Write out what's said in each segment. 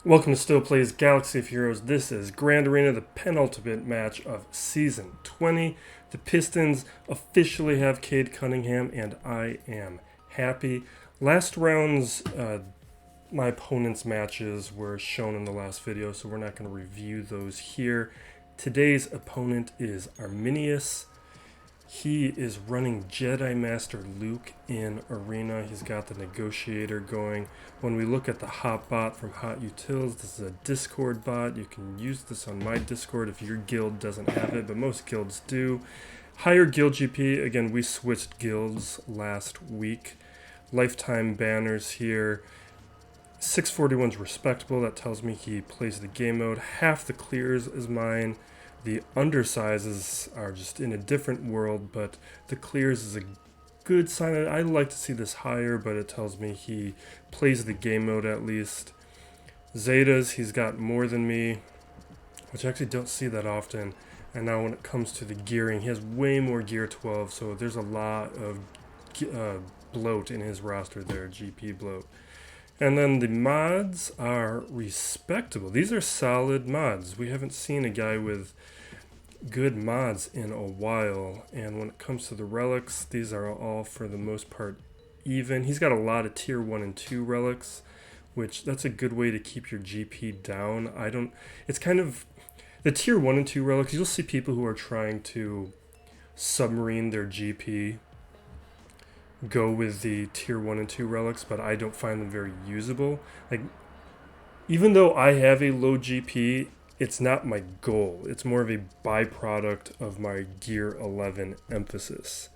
Welcome to Still Plays Galaxy of Heroes. This is Grand Arena, the penultimate match of Season 20. The Pistons officially have Cade Cunningham, and I am happy. Last round's, my opponent's matches were shown in the last video, so we're not going to review those here. Today's opponent is Arminius. He is running Jedi Master Luke in Arena. He's got the Negotiator going. When we look at the hot bot from Hot Utils, this is a Discord bot. You can use this on my Discord if your guild doesn't have it, but most guilds do. Higher guild GP. Again, we switched guilds last week. Lifetime banners here. 641's respectable. That tells me he plays the game mode. Half the clears is mine. The undersizes are just in a different world, but the clears is a good sign. I like to see this higher, but it tells me he plays the game mode at least. Zetas, he's got more than me, which I actually don't see that often. And now when it comes to the gearing, he has way more gear 12, so there's a lot of bloat in his roster there, GP bloat. And then the mods are respectable. These are solid mods. We haven't seen a guy with good mods in a while. And when it comes to the relics, these are all for the most part even. He's got a lot of tier 1 and 2 relics, which that's a good way to keep your GP down. It's kind of the tier 1 and 2 relics. You'll see people who are trying to submarine their GP go with the tier 1 and 2 relics, but I don't find them very usable. Like, even though I have a low GP, it's not my goal. It's more of a byproduct of my gear 11 emphasis.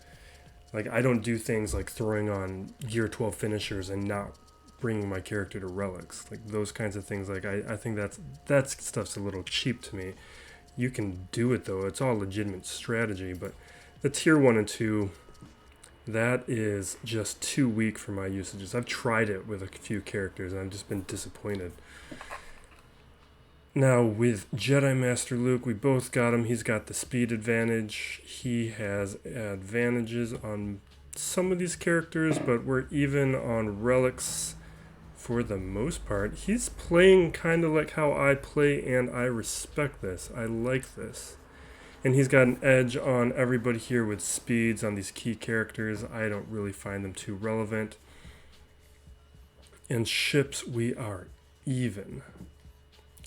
Like, I don't do things like throwing on gear 12 finishers and not bringing my character to relics. Like, those kinds of things. Like, I think that stuff's a little cheap to me. You can do it, though. It's all legitimate strategy, but the tier 1 and 2... that is just too weak for my usages. I've tried it with a few characters and I've just been disappointed. Now with Jedi Master Luke, we both got him. He's got the speed advantage. He has advantages on some of these characters, but we're even on relics for the most part. He's playing kind of like how I play, and I respect this. I like this. And he's got an edge on everybody here with speeds on these key characters. I don't really find them too relevant. And ships, we are even.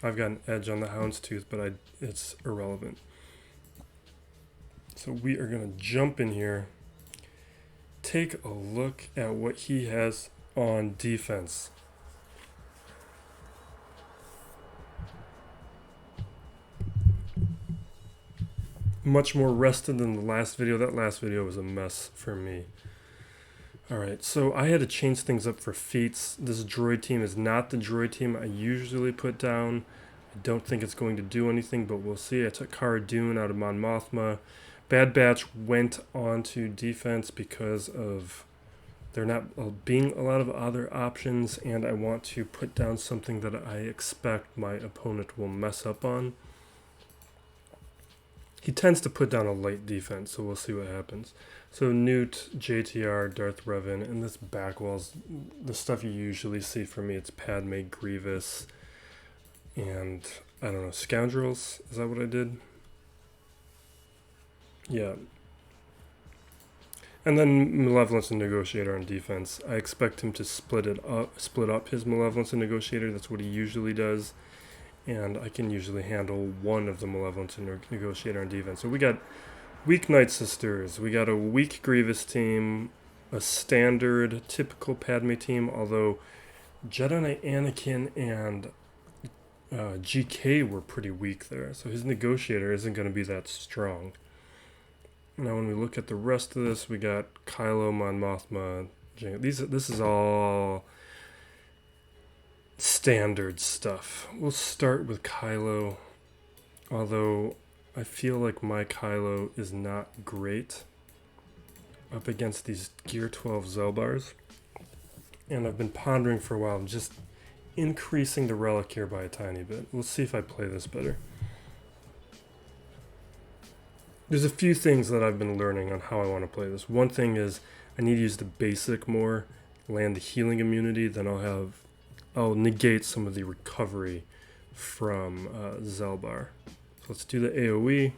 I've got an edge on the Houndstooth, but it's irrelevant. So we are going to jump in here. Take a look at what he has on defense. Much more rested than the last video. That last video was a mess for me. Alright, so I had to change things up for feats. This droid team is not the droid team I usually put down. I don't think it's going to do anything, but we'll see. I took Cara Dune out of Mon Mothma. Bad Batch went on to defense because of there not being a lot of other options, and I want to put down something that I expect my opponent will mess up on. He tends to put down a light defense, so we'll see what happens. So Newt, JTR, Darth Revan, and this back wall's the stuff you usually see from me. It's Padme, Grievous, and, I don't know, Scoundrels? Is that what I did? Yeah. And then Malevolence and Negotiator on defense. I expect him to split up his Malevolence and Negotiator. That's what he usually does. And I can usually handle one of the Malevolence and Negotiator on defense. So we got weak Night Sisters. We got a weak Grievous team, a standard, typical Padme team, although Jedi Knight Anakin and GK were pretty weak there. So his Negotiator isn't going to be that strong. Now when we look at the rest of this, we got Kylo, Mon Mothma, Jango. This is all standard stuff. We'll start with Kylo, although I feel like my Kylo is not great up against these Gear 12 Zelbars, and I've been pondering for a while just increasing the relic here by a tiny bit. We'll see if I play this better. There's a few things that I've been learning on how I want to play this. One thing is I need to use the basic more, land the healing immunity, then I'll have I'll negate some of the recovery from Zelbar. So let's do the AoE.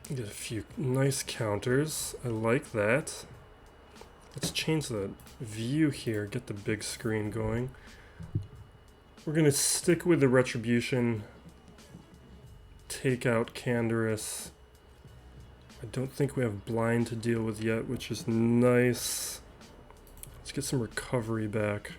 Get a few nice counters. I like that. Let's change the view here, get the big screen going. We're going to stick with the Retribution, take out Canderous. I don't think we have Blind to deal with yet, which is nice. Let's get some recovery back.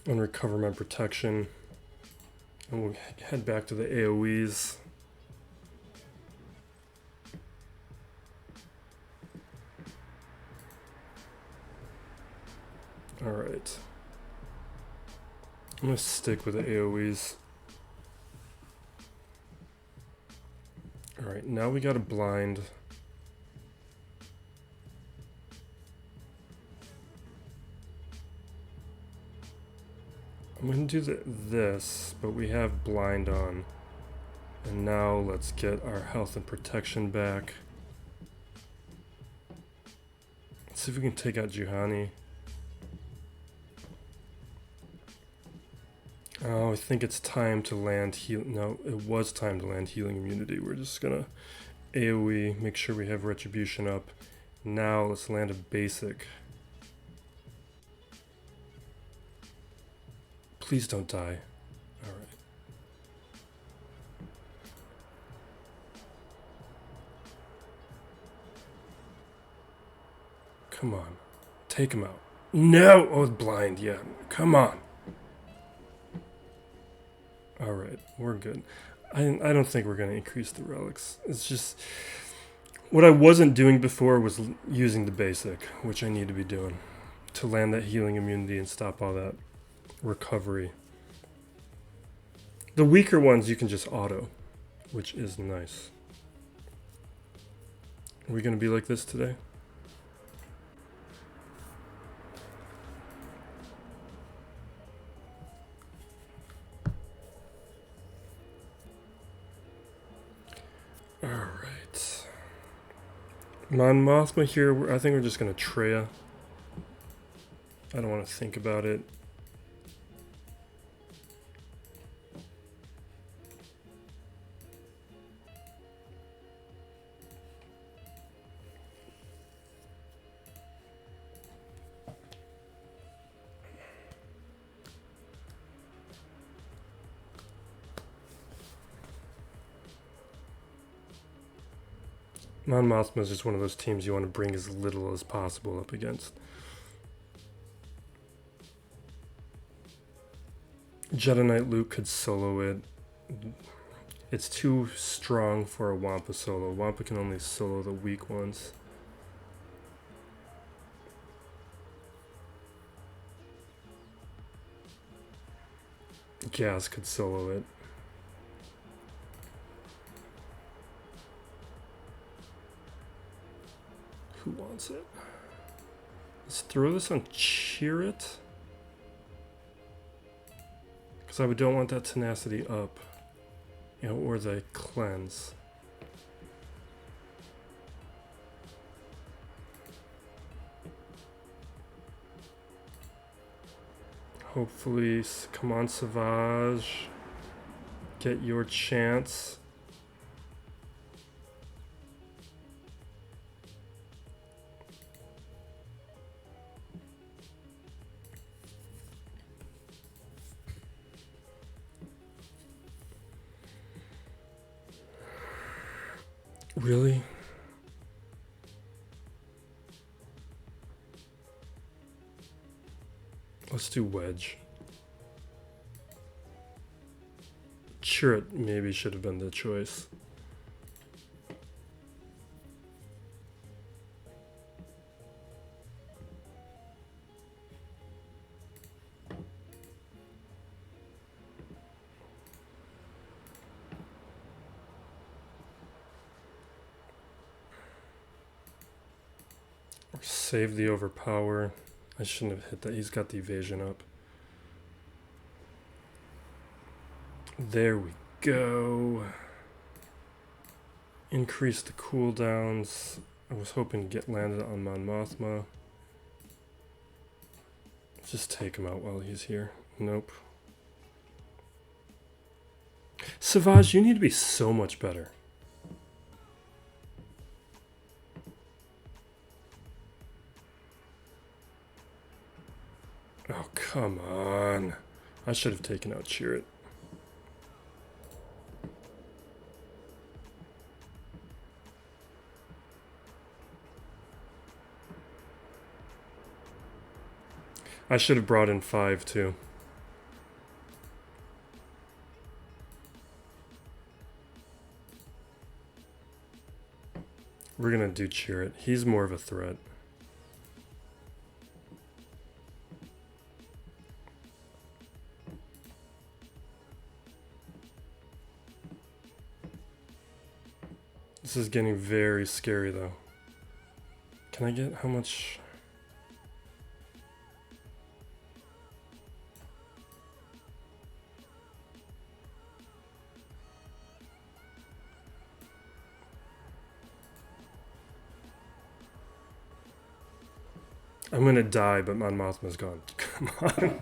And recover my protection. And we'll head back to the AoEs. Alright. I'm going to stick with the AoEs. Alright, now we got a blind. I'm going to do this, but we have blind on. And now let's get our health and protection back. Let's see if we can take out Juhani. Oh, I think it's time to land heal. No, it was time to land healing immunity. We're just gonna AoE, make sure we have retribution up. Now let's land a basic. Please don't die. Alright. Come on. Take him out. No! Oh, it's blind, yeah. Come on. Alright, we're good. I don't think we're going to increase the relics. It's just... What I wasn't doing before was using the basic, which I need to be doing. To land that healing immunity and stop all that recovery. The weaker ones you can just auto, which is nice. Are we going to be like this today? Alright. Mon Mothma here, I think we're just going to Traya. I don't want to think about it. Mon Mothma is just one of those teams you want to bring as little as possible up against. Jedi Knight Luke could solo it. It's too strong for a Wampa solo. Wampa can only solo the weak ones. Gas could solo it. Who wants it? Let's throw this on Chirrut. Because I don't want that tenacity up. You know, or the cleanse. Hopefully, come on, Savage. Get your chance. Really? Let's do Wedge. Chirrut maybe should have been the choice. Save the overpower. I shouldn't have hit that. He's got the evasion up. There we go. Increase the cooldowns. I was hoping to get landed on Mon Mothma. Just take him out while he's here. Nope. Savage, you need to be so much better. Oh, come on. I should have taken out Chirrut. I should have brought in 5 too. We're gonna do Chirrut. He's more of a threat. This is getting very scary though. Can I get how much? I'm gonna die, but Mon Mothma's gone. Come on.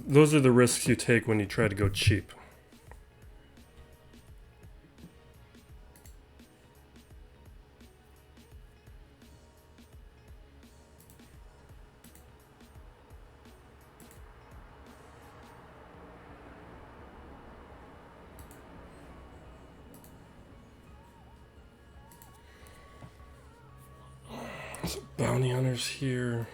Those are the risks you take when you try to go cheap. So bounty hunters here.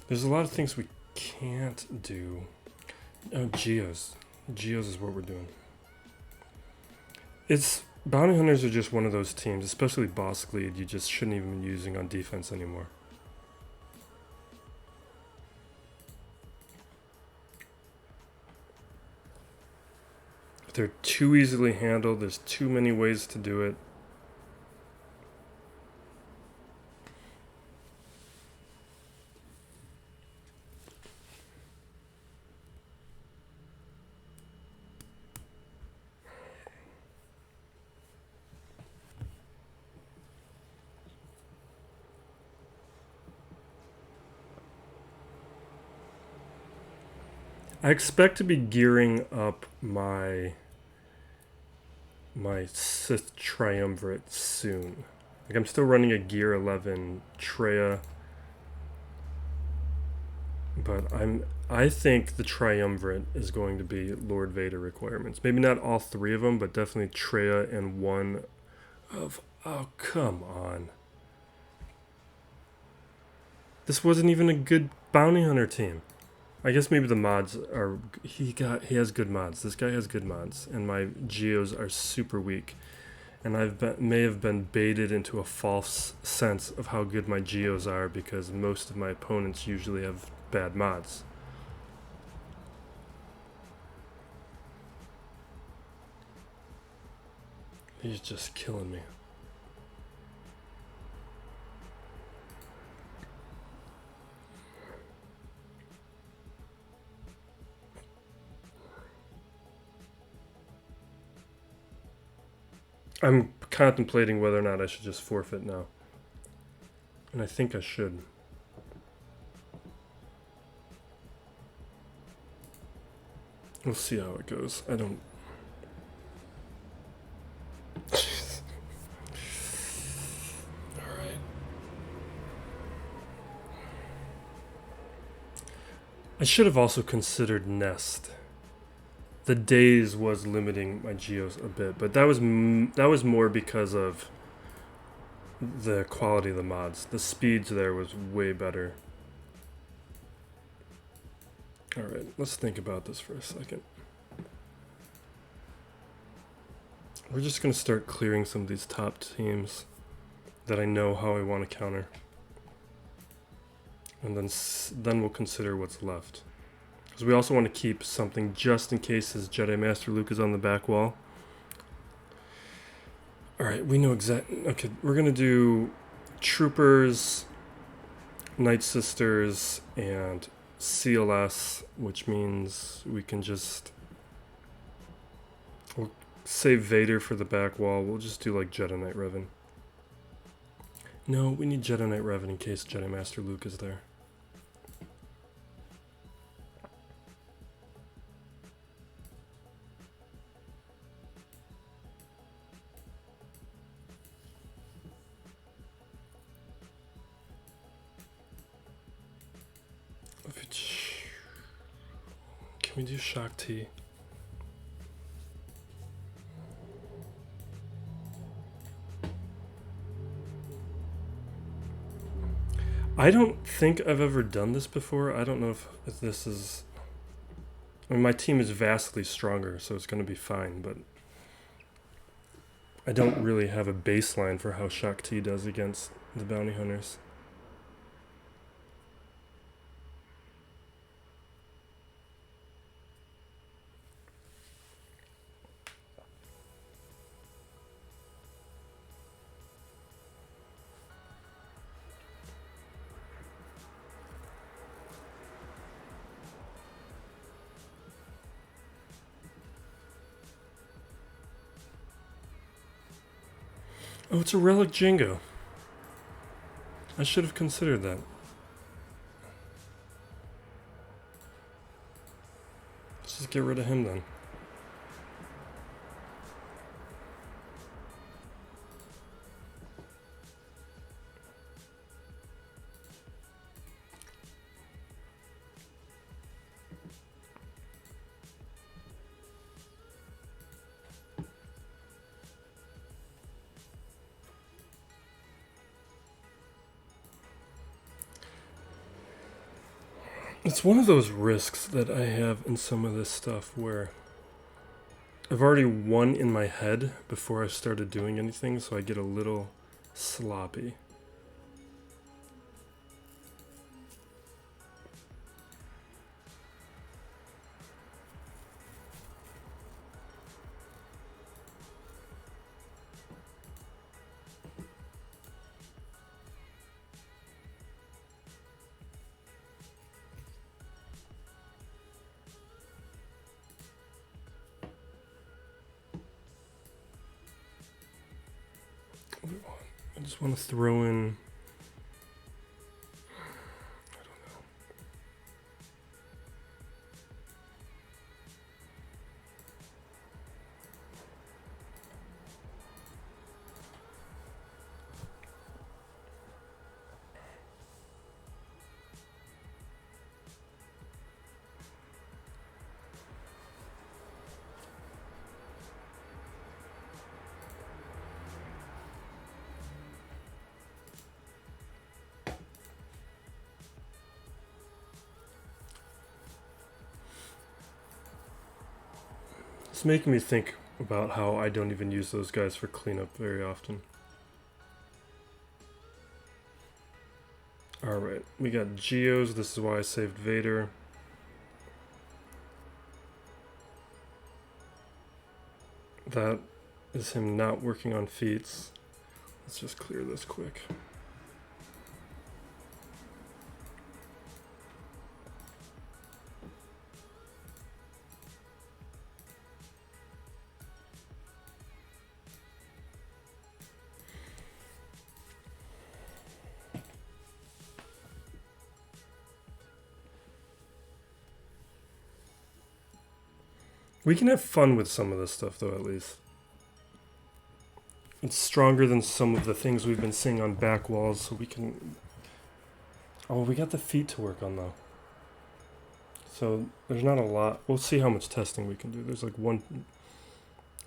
There's a lot of things we can't do. Oh, Geos. Geos is what we're doing. It's bounty hunters are just one of those teams, especially boss lead, you just shouldn't even be using on defense anymore. They're too easily handled. There's too many ways to do it. I expect to be gearing up my Sith Triumvirate soon. Like I'm still running a Gear 11 Traya, but I think the Triumvirate is going to be Lord Vader requirements. Maybe not all 3 of them, but definitely Traya and one of... Oh, come on. This wasn't even a good bounty hunter team. I guess maybe the mods are... He has good mods. This guy has good mods. And my Geos are super weak. And may have been baited into a false sense of how good my Geos are because most of my opponents usually have bad mods. He's just killing me. I'm contemplating whether or not I should just forfeit now. And I think I should. We'll see how it goes. I don't... Alright. I should have also considered Nest. The days was limiting my Geos a bit, but that was more because of the quality of the mods. The speeds there was way better. Alright, let's think about this for a second. We're just going to start clearing some of these top teams that I know how I want to counter. And then we'll consider what's left. Because we also want to keep something just in case his Jedi Master Luke is on the back wall. Alright, we know exactly... Okay, we're going to do Troopers, Night Sisters, and CLS, which means we can just... We'll save Vader for the back wall. We'll just do like Jedi Knight Revan. No, we need Jedi Knight Revan in case Jedi Master Luke is there. Can we do Shaak T? I don't think I've ever done this before. I don't know if this is... I mean, my team is vastly stronger, so it's going to be fine, but I don't really have a baseline for how Shaak T does against the bounty hunters. Oh, it's a relic Jango. I should have considered that. Let's just get rid of him then. It's one of those risks that I have in some of this stuff where I've already won in my head before I started doing anything, so I get a little sloppy. I just want to throw in... I don't know. It's making me think about how I don't even use those guys for cleanup very often. Alright, we got Geos. This is why I saved Vader. That is him not working on feats. Let's just clear this quick. We can have fun with some of this stuff, though, at least. It's stronger than some of the things we've been seeing on back walls, so we can... Oh, we got the feet to work on, though. So, there's not a lot. We'll see how much testing we can do. There's like one...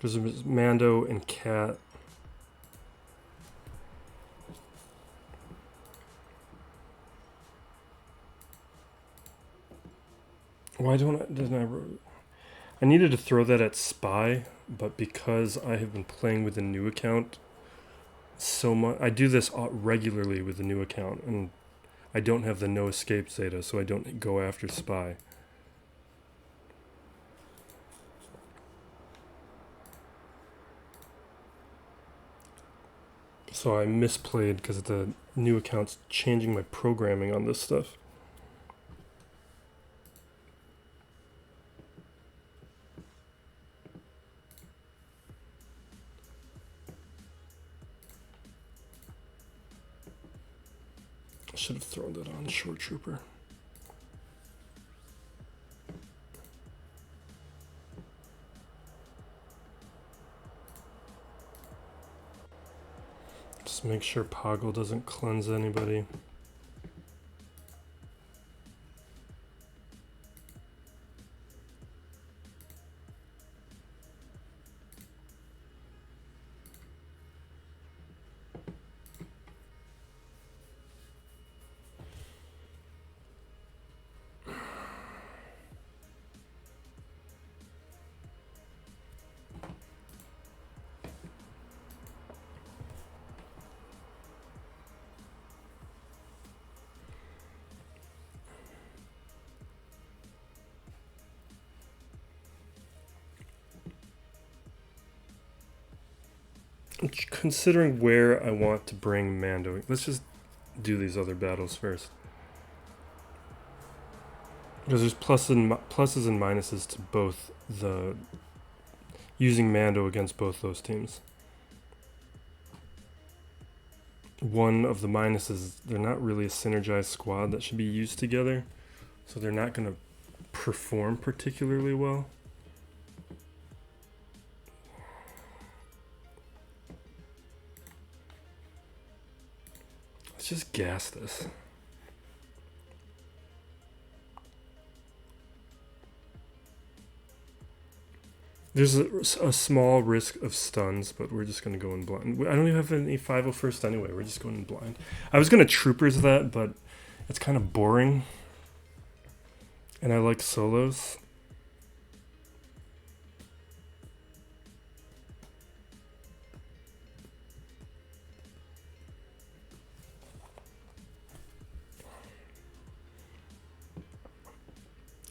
There's Mando and Cat. Why didn't I... I needed to throw that at Spy, but because I have been playing with a new account so much, I do this regularly with the new account, and I don't have the no escape Zeta, so I don't go after Spy. So I misplayed because the new account's changing my programming on this stuff. I should have thrown that on Short Trooper. Just make sure Poggle doesn't cleanse anybody. Considering where I want to bring Mando, let's just do these other battles first. Because there's pluses and minuses to both the using Mando against both those teams. One of the minuses is they're not really a synergized squad that should be used together, so they're not going to perform particularly well. Let's just gas this. There's a small risk of stuns, but we're just going to go in blind. I don't even have any 501st anyway. We're just going in blind. I was going to troopers that, but it's kind of boring. And I like solos.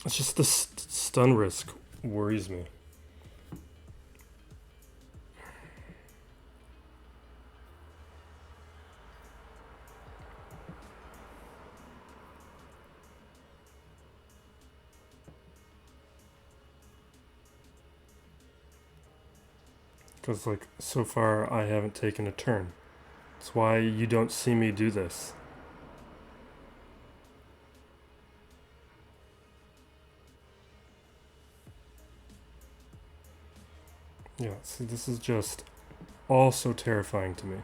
It's just the stun risk worries me. Because, like, so far I haven't taken a turn. That's why you don't see me do this. Yeah, see, this is just all so terrifying to me.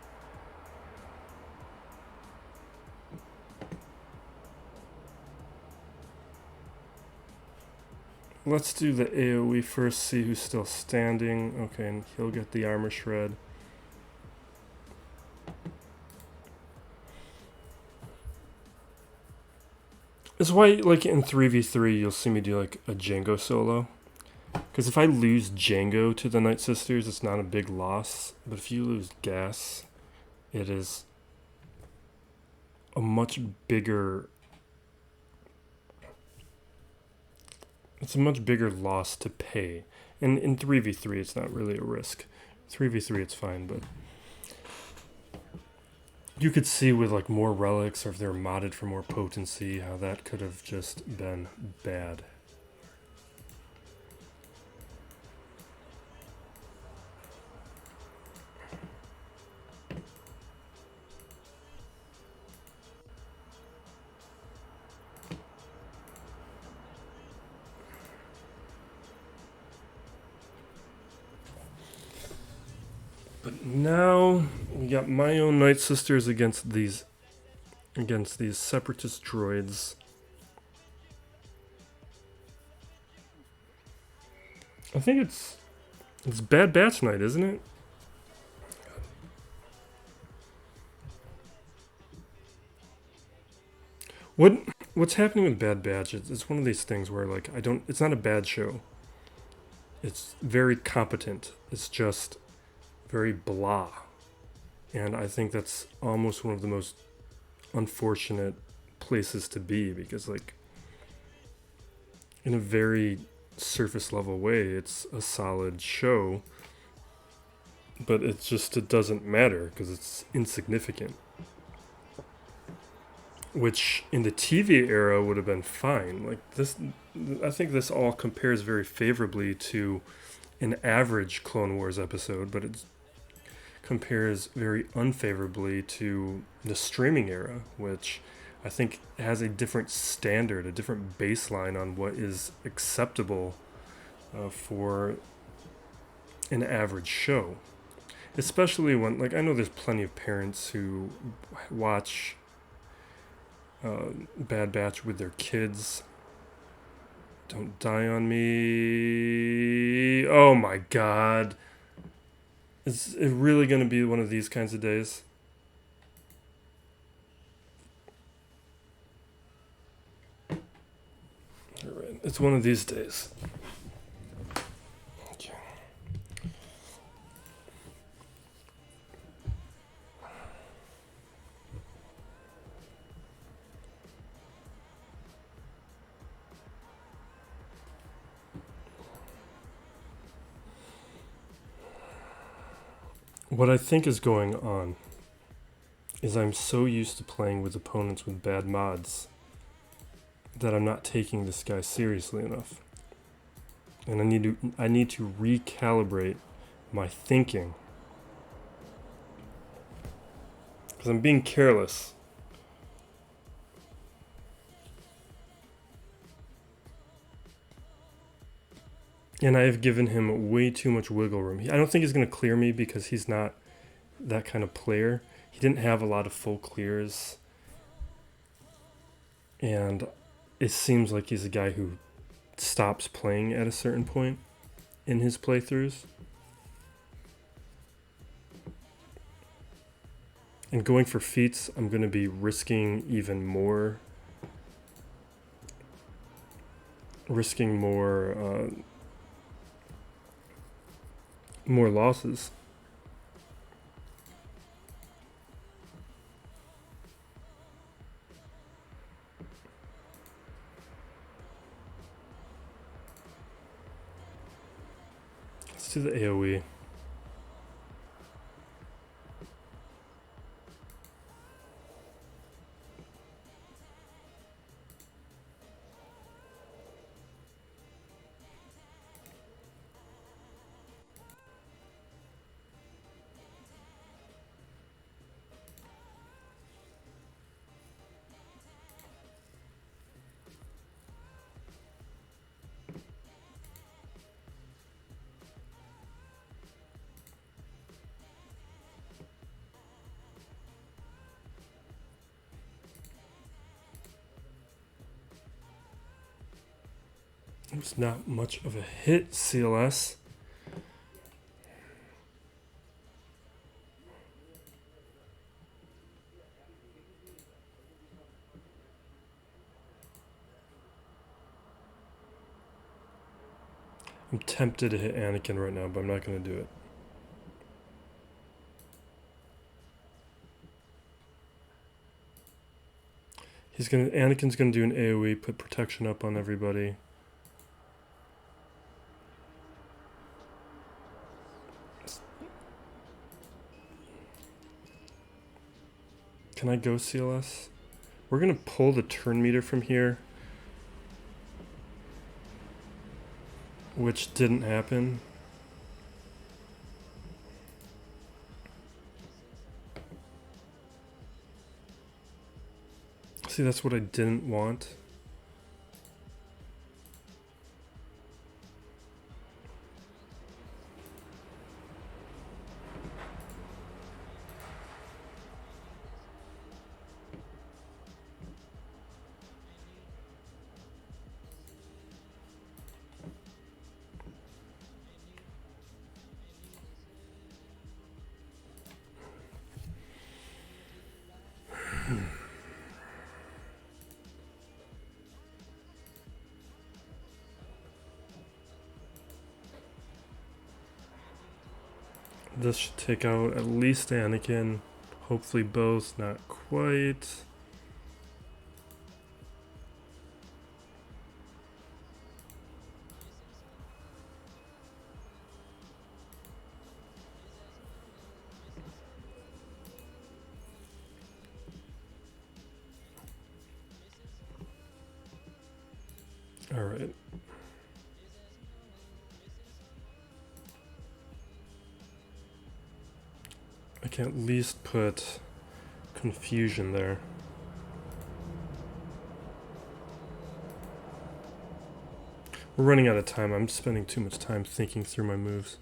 Let's do the AoE first, see who's still standing. Okay, and he'll get the armor shred. This is why, like, in 3v3, you'll see me do, like, a Jango solo. Because if I lose Jango to the Night Sisters, it's not a big loss. But if you lose Gas, it is a much bigger... It's a much bigger loss to pay. And in 3v3, it's not really a risk. 3v3, it's fine, but... You could see with, like, more relics, or if they're modded for more potency, how that could have just been bad. But now we got my own Night Sisters against these separatist droids. I think it's Bad Batch night, isn't it? What's happening with Bad Batch? It's one of these things where, like, it's not a bad show. It's very competent. It's just very blah. And I think that's almost one of the most unfortunate places to be, because like in a very surface level way it's a solid show, but it doesn't matter because it's insignificant, which in the TV era would have been fine. Like this, I think this all compares very favorably to an average Clone Wars episode, but it compares very unfavorably to the streaming era, which I think has a different standard, a different baseline on what is acceptable for an average show. Especially when, like, I know there's plenty of parents who watch Bad Batch with their kids. Don't die on me. Oh my god. Is it really going to be one of these kinds of days? Alright, it's one of these days. Okay. What I think is going on is I'm so used to playing with opponents with bad mods that I'm not taking this guy seriously enough. And I need to recalibrate my thinking. Because I'm being careless. And I have given him way too much wiggle room. I don't think he's going to clear me because he's not that kind of player. He didn't have a lot of full clears. And it seems like he's a guy who stops playing at a certain point in his playthroughs. And going for feats, I'm going to be risking even more. More losses. Let's do the AoE. It's not much of a hit, CLS. I'm tempted to hit Anakin right now, but I'm not going to do it. Anakin's going to do an AoE, put protection up on everybody. Can I go CLS? We're going to pull the turn meter from here, which didn't happen. See, that's what I didn't want. This should take out at least Anakin. Hopefully both, not quite. All right. I can at least put confusion there. We're running out of time. I'm spending too much time thinking through my moves.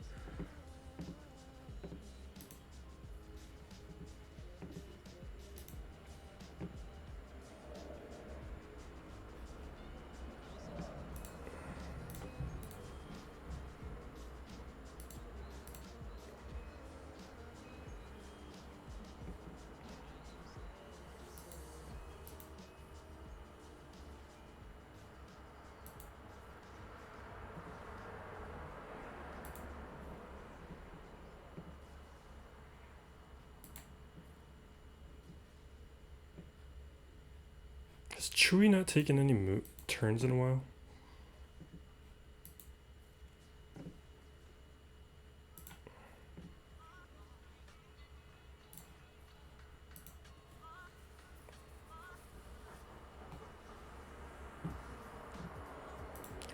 Has Chewie not taken any turns in a while?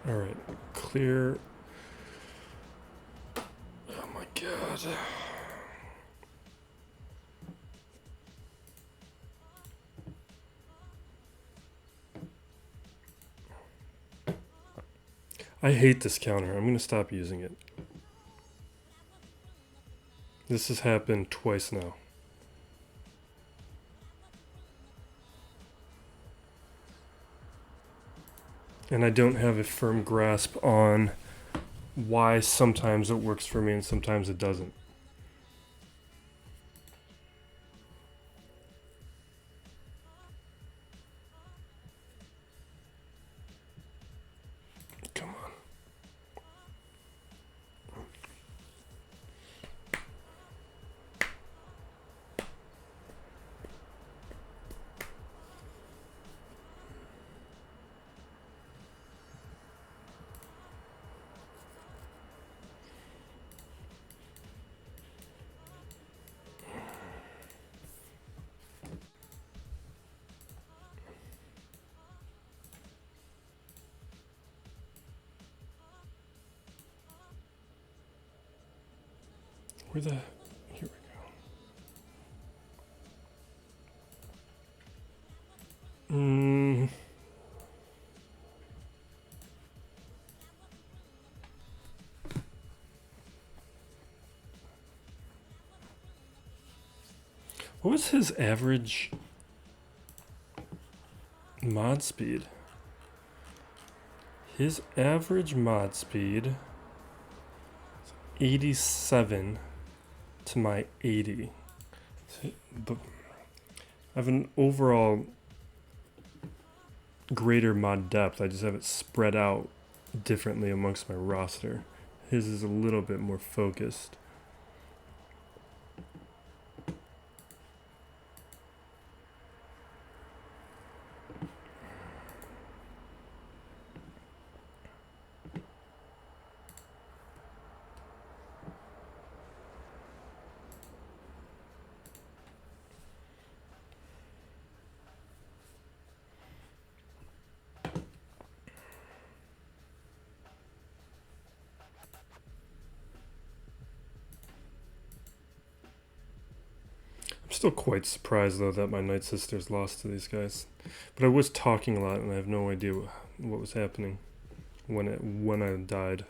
All right, clear. Oh my god. I hate this counter. I'm going to stop using it. This has happened twice now. And I don't have a firm grasp on why sometimes it works for me and sometimes it doesn't. Come on. Where the... Here we go. What was his average mod speed? His average mod speed is 87 to my 80. But I have an overall greater mod depth. I just have it spread out differently amongst my roster. His is a little bit more focused. Still quite surprised though that my Night Sisters lost to these guys, but I was talking a lot and I have no idea what was happening when I died.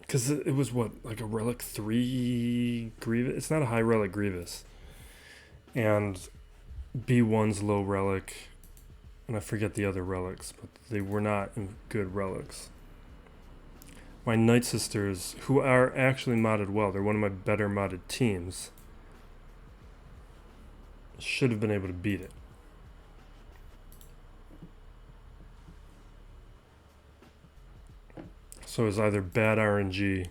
Because it was what, like a relic 3 Grievous? It's not a high relic Grievous, and B1's low relic, and I forget the other relics, but they were not good relics. My Night Sisters, who are actually modded well, they're one of my better modded teams, should have been able to beat it. So it was either bad RNG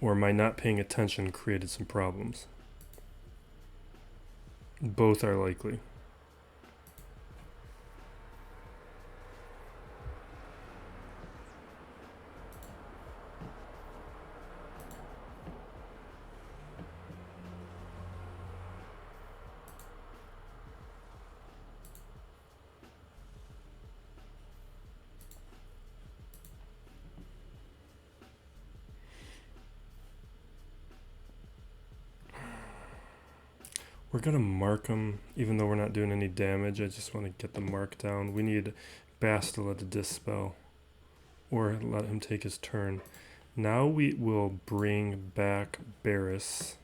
or my not paying attention created some problems. Both are likely. We're gonna mark him, even though we're not doing any damage. I just want to get the mark down. We need Bastila to dispel, or let him take his turn. Now we will bring back Barris.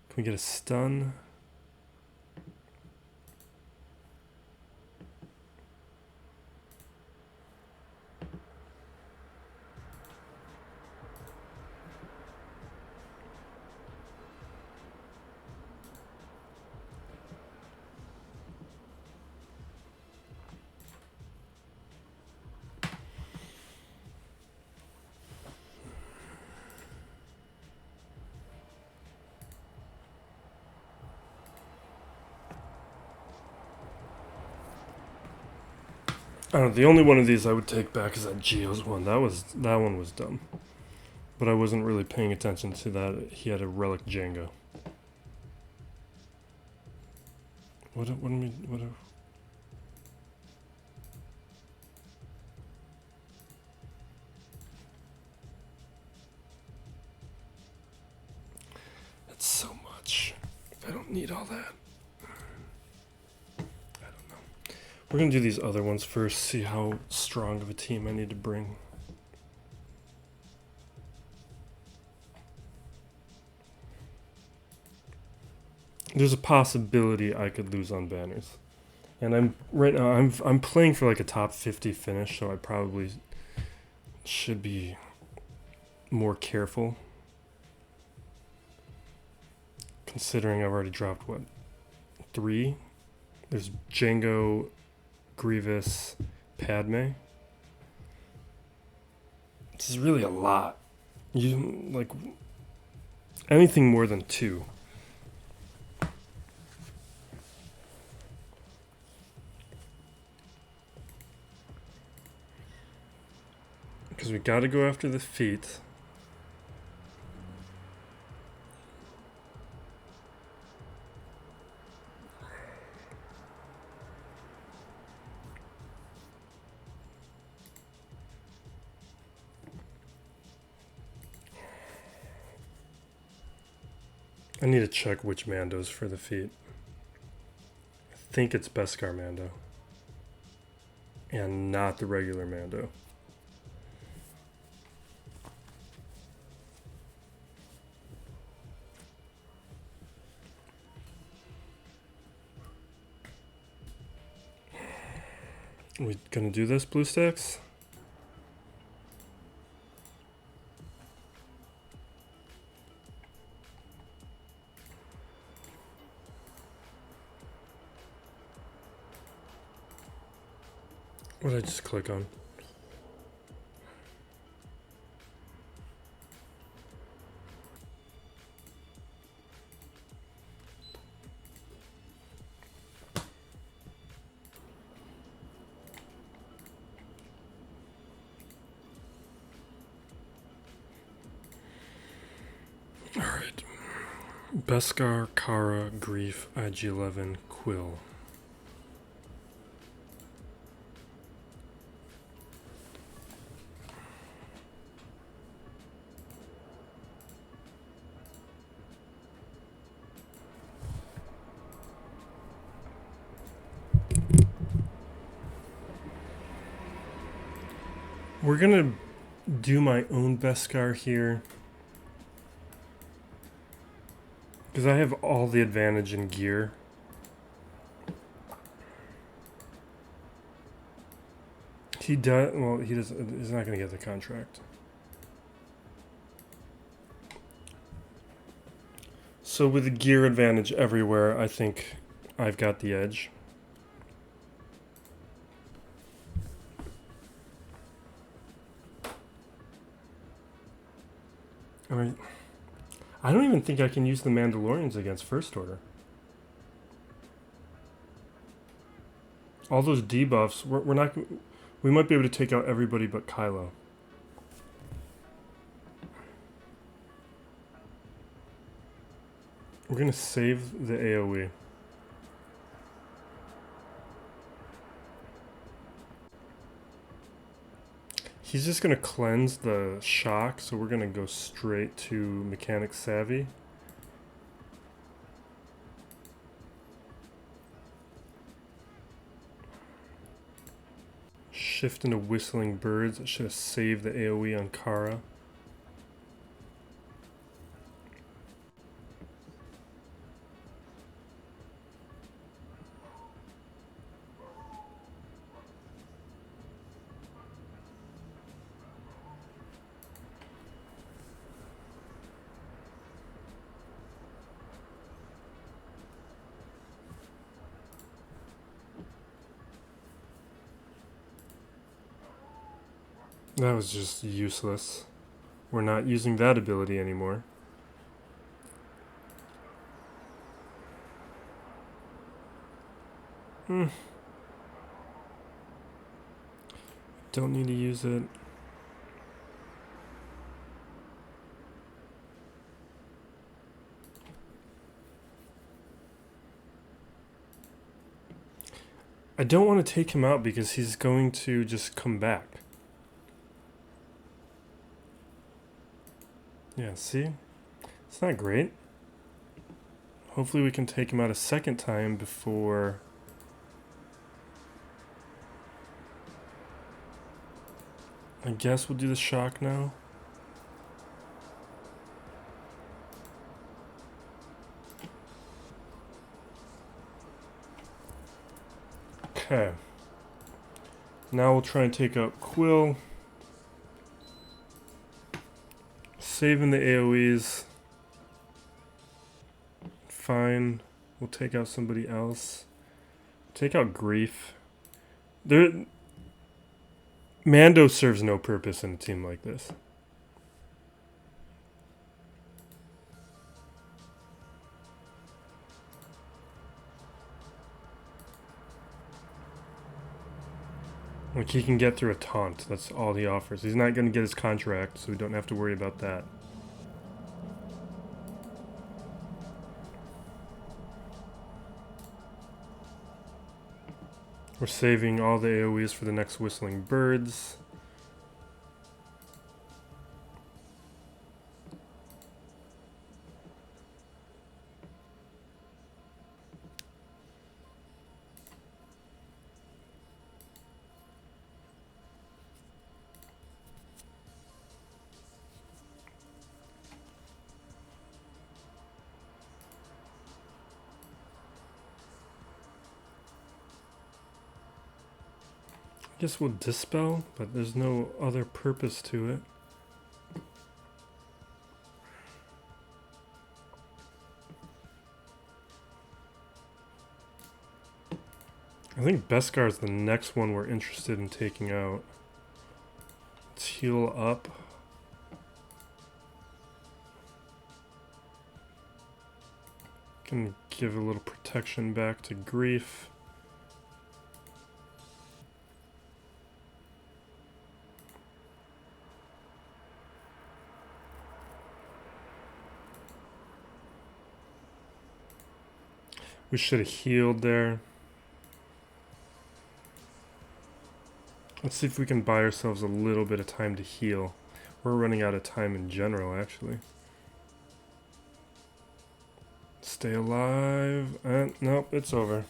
Can we get a stun? I don't know, the only one of these I would take back is that Geos one. That one was dumb. But I wasn't really paying attention to that. He had a relic Jango. What That's so much. I don't need all that. We're going to do these other ones first, see how strong of a team I need to bring. There's a possibility I could lose on banners. And right now I'm playing for like a top 50 finish, so I probably should be more careful. Considering I've already dropped what? 3? There's Jango, Grievous, Padme. This is really a lot. You like anything more than 2. Because we got to go after the feet. I need to check which Mando's for the feet. I think it's Beskar Mando. And not the regular Mando. Are we gonna do this, BlueStacks? What did I just click on? All right. Beskar, Kara, Grief, IG-11, Quill. We're gonna do my own Beskar here. Because I have all the advantage in gear. He does, well, he doesn't, he's not gonna get the contract. So with the gear advantage everywhere, I think I've got the edge. All right. I don't even think I can use the Mandalorians against First Order. All those debuffs, we're not. We might be able to take out everybody but Kylo. We're gonna save the AoE. He's just going to cleanse the Shaak, so we're going to go straight to Mechanic Savvy. shift into Whistling Birds. I should have saved the AoE on Kara. That was just useless. We're not using that ability anymore. Don't need to use it. I don't want to take him out because he's going to just come back. Yeah, see? It's not great. Hopefully we can take him out a second time before... I guess we'll do the Shaak now. Okay. Now we'll try and take out Quill. Saving the AoEs. Fine. We'll take out somebody else. Take out Grief. Mando serves no purpose in a team like this. Like, he can get through a taunt. That's all he offers. He's not going to get his contract, so we don't have to worry about that. We're saving all the AoEs for the next Whistling Birds. I guess we'll Dispel, but there's no other purpose to it. I think Beskar is the next one we're interested in taking out. Let's heal up. Can give a little protection back to Grief. We should have healed there. Let's see if we can buy ourselves a little bit of time to heal. We're running out of time in general, actually. Stay alive. Nope, it's over.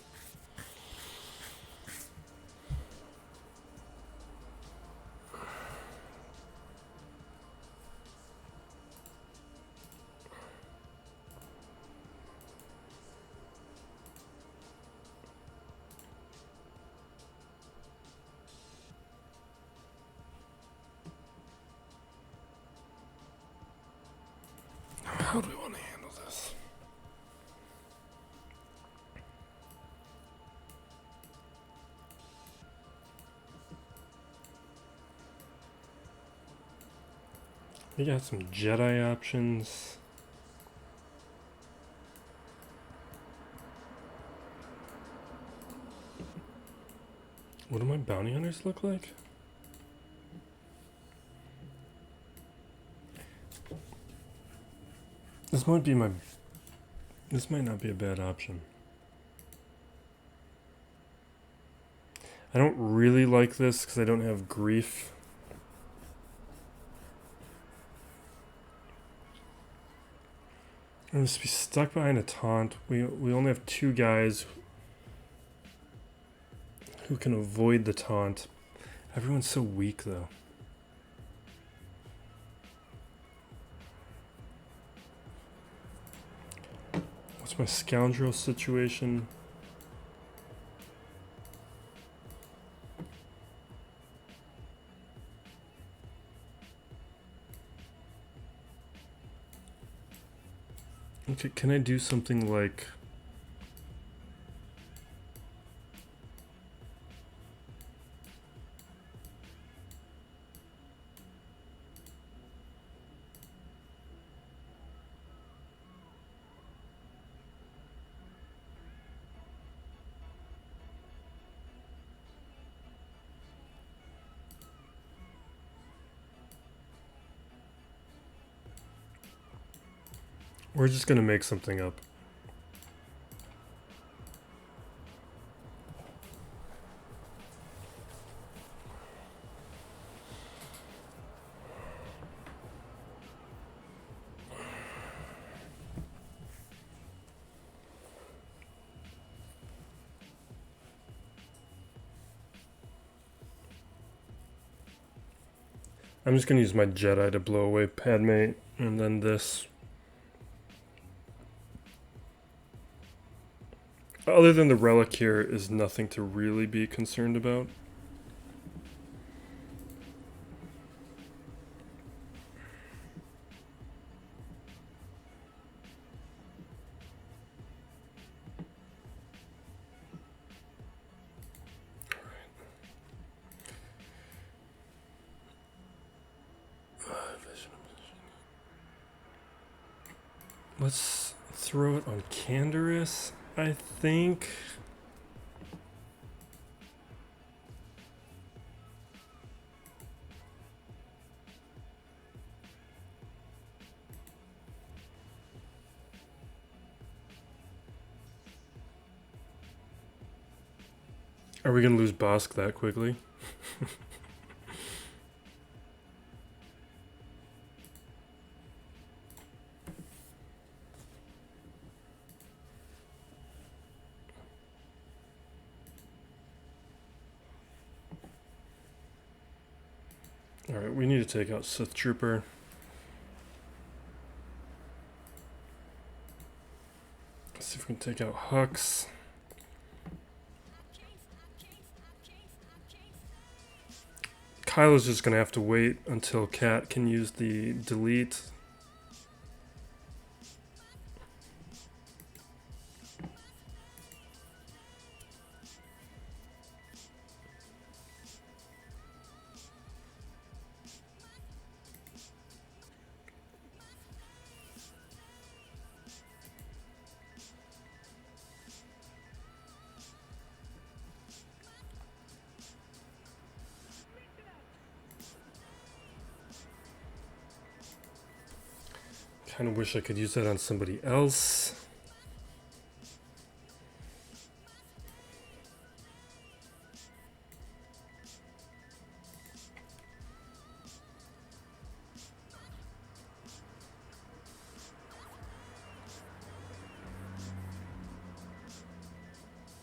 How do we want to handle this? We got some Jedi options. What do my bounty hunters look like? This might be this might not be a bad option. I don't really like this because I don't have Grief. I'm going to be stuck behind a taunt. We only have 2 guys who can avoid the taunt. Everyone's so weak, though. What's my scoundrel situation? Okay, can I do something like... We're just gonna make something up. I'm just gonna use my Jedi to blow away Padme, and then this. Other than the relic here is nothing to really be concerned about. Let's throw it on Canderous, I think. Are we gonna lose Bosk that quickly? Alright, we need to take out Sith Trooper. Let's see if we can take out Hux. Kylo's just gonna have to wait until Cat can use the delete. Kind of wish I could use that on somebody else.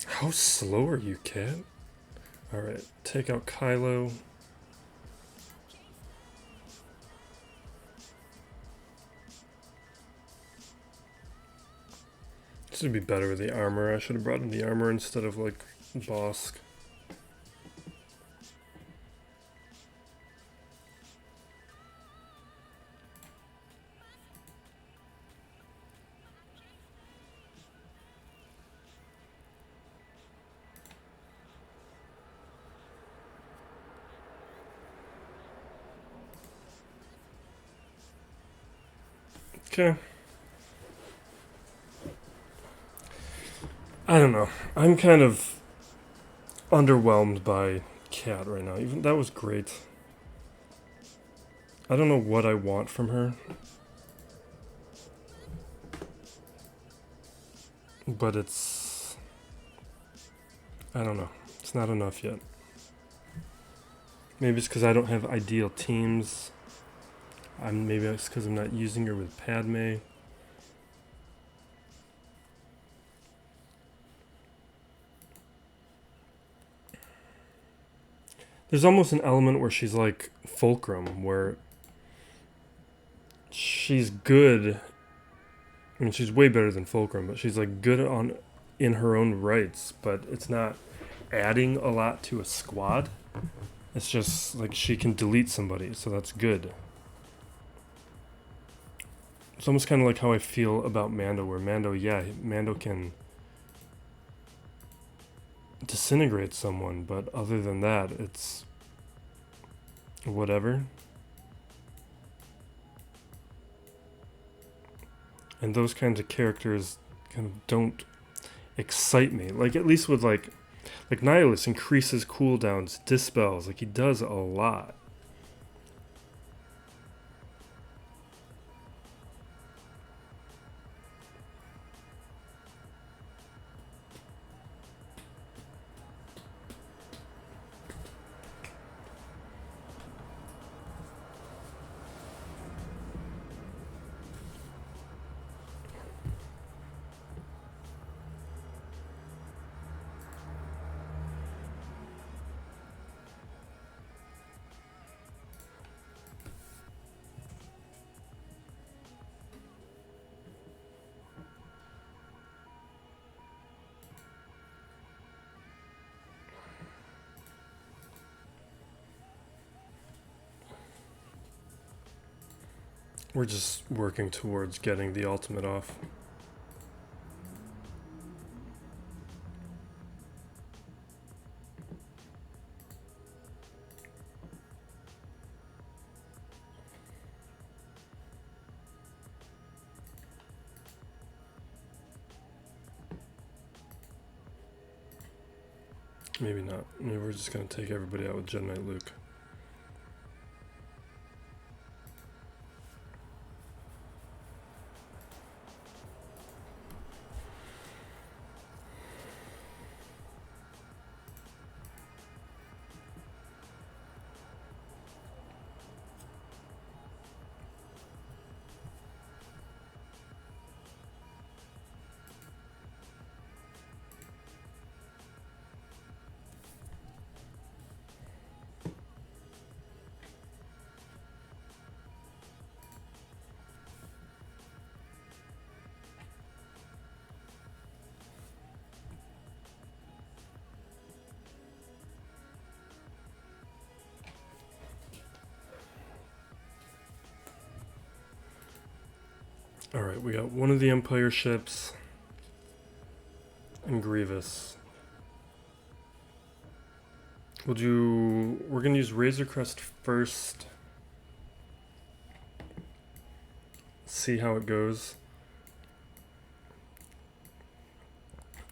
How slow are you, Cat? Alright, take out Kylo. This would be better with the armor. I should have brought in the armor instead of, like, Bosk. Okay. I don't know. I'm kind of underwhelmed by Cat right now. Even that was great. I don't know what I want from her. But it's... I don't know. It's not enough yet. Maybe it's because I don't have ideal teams. Maybe it's because I'm not using her with Padme. There's almost an element where she's like Fulcrum, where she's good. I mean, she's way better than Fulcrum, but she's like good in her own rights, but it's not adding a lot to a squad. It's just like she can delete somebody, so that's good. It's almost kind of like how I feel about Mando, where Mando can disintegrate someone, but other than that, it's whatever. And those kinds of characters kind of don't excite me. Like, at least with like Nihilus increases cooldowns, dispels, like he does a lot. We're just working towards getting the ultimate off. Maybe not. Maybe we're just going to take everybody out with Jedi Knight Luke. Alright, we got one of the Empire ships and Grievous. We're going to use Razor Crest first. See how it goes.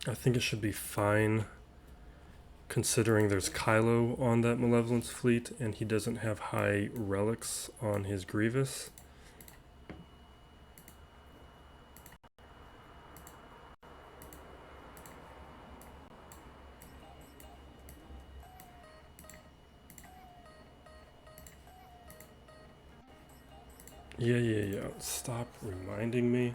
I think it should be fine, considering there's Kylo on that Malevolence fleet and he doesn't have high relics on his Grievous. Yeah. Stop reminding me.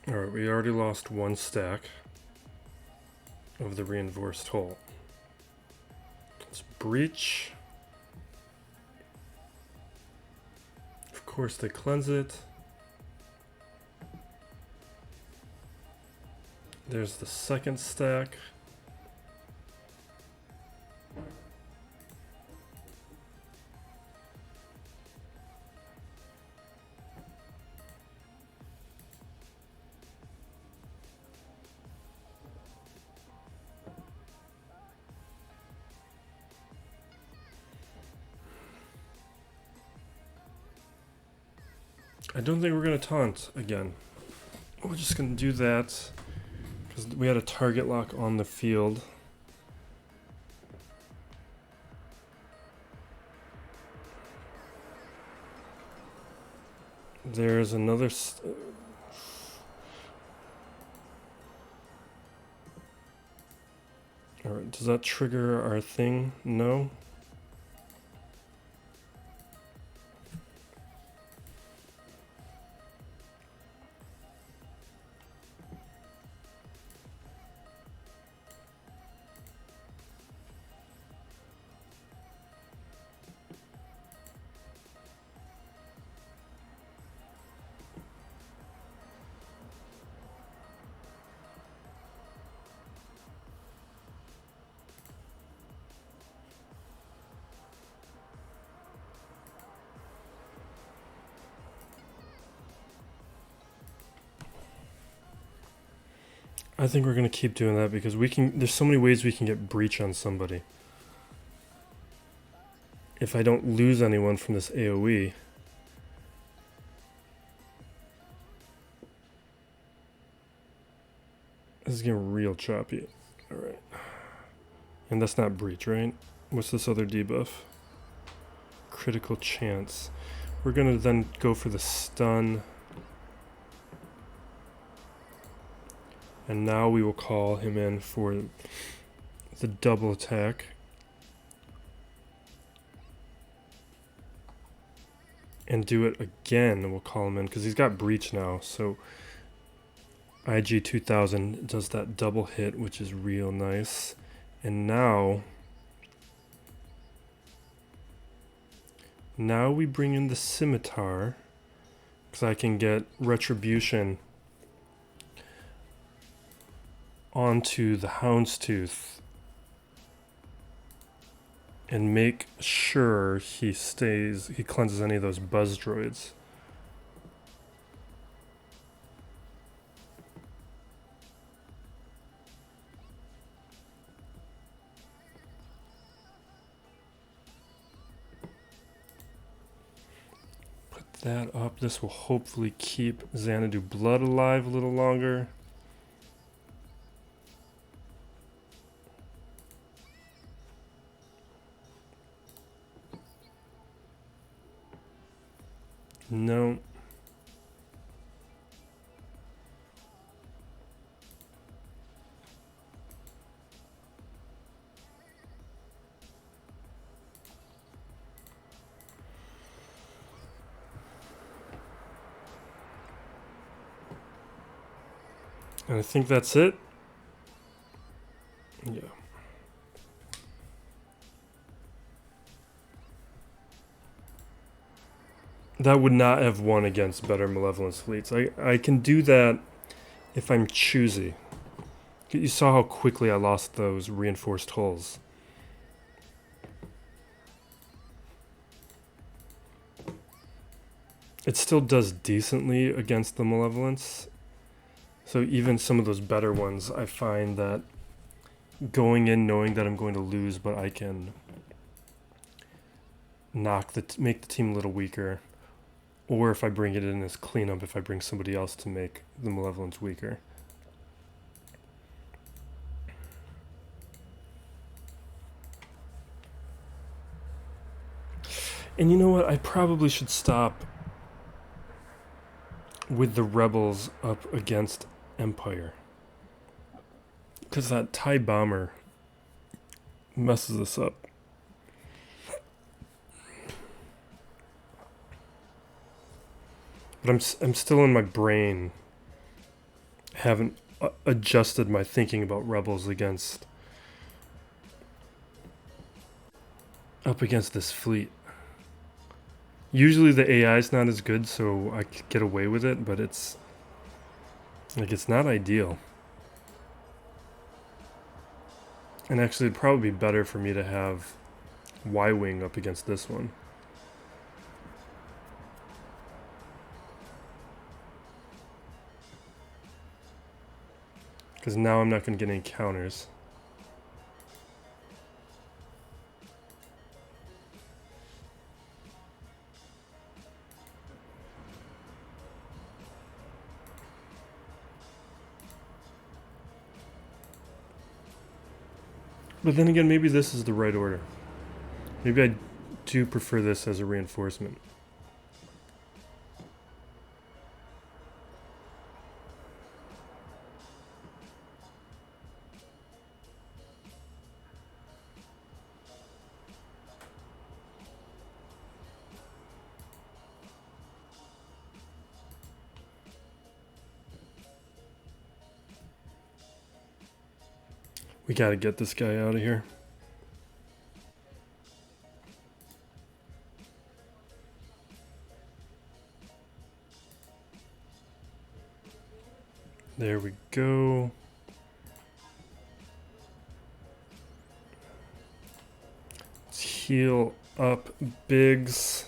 Alright, we already lost one stack of the reinforced hull. Let's breach. Of course they cleanse it. There's the second stack. I don't think we're going to taunt again. We're just going to do that because we had a target lock on the field. There's another... Alright, does that trigger our thing? No? I think we're going to keep doing that because we can. There's so many ways we can get breach on somebody. If I don't lose anyone from this AoE. This is getting real choppy. Alright. And that's not breach, right? What's this other debuff? Critical chance. We're going to then go for the stun. And now we will call him in for the double attack. And do it again. We'll call him in because he's got breach now. So IG 2000 does that double hit, which is real nice. And now we bring in the scimitar because I can get retribution onto the houndstooth and make sure he cleanses any of those buzz droids. Put that up. This will hopefully keep Xanadu Blood alive a little longer. No. And I think that's it. Yeah. That would not have won against better Malevolence fleets. I can do that if I'm choosy. You saw how quickly I lost those reinforced hulls. It still does decently against the Malevolence. So even some of those better ones, I find that going in knowing that I'm going to lose, but I can make the team a little weaker. Or if I bring it in as cleanup, if I bring somebody else to make the Malevolence weaker. And you know what? I probably should stop with the rebels up against Empire. Because that TIE bomber messes us up. But I'm still in my brain. Haven't adjusted my thinking about rebels up against this fleet. Usually the AI is not as good, so I could get away with it, but it's not ideal. And actually it'd probably be better for me to have Y-Wing up against this one. Because now I'm not going to get any counters. But then again, maybe this is the right order. Maybe I do prefer this as a reinforcement. We gotta get this guy out of here. There we go. Let's heal up Biggs.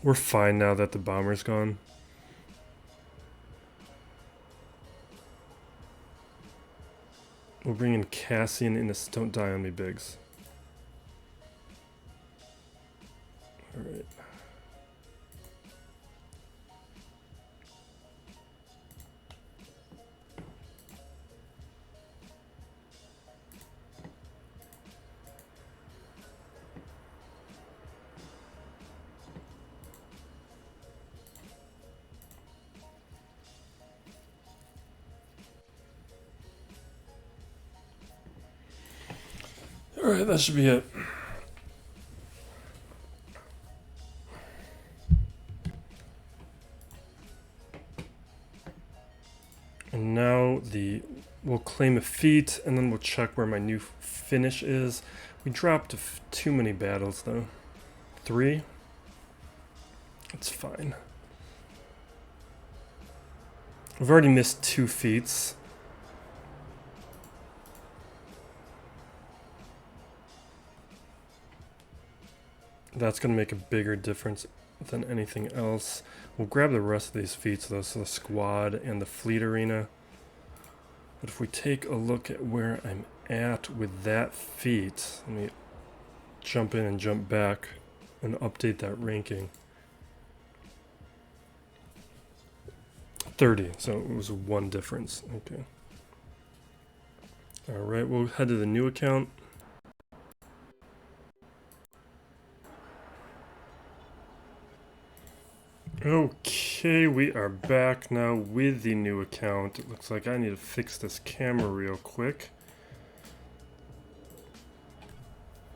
We're fine now that the bomber's gone. We'll bring in Cassian in this. Don't die on me, Biggs. Alright. Alright, that should be it. And now we'll claim a feat, and then we'll check where my new finish is. We dropped too many battles though. 3? That's fine. We've already missed 2 feats. That's going to make a bigger difference than anything else. We'll grab the rest of these feats though, so the squad and the fleet arena. But if we take a look at where I'm at with that feat, let me jump in and jump back and update that ranking. 30, so it was 1 difference. Okay. Alright, we'll head to the new account. Okay, we are back now with the new account. It looks like I need to fix this camera real quick.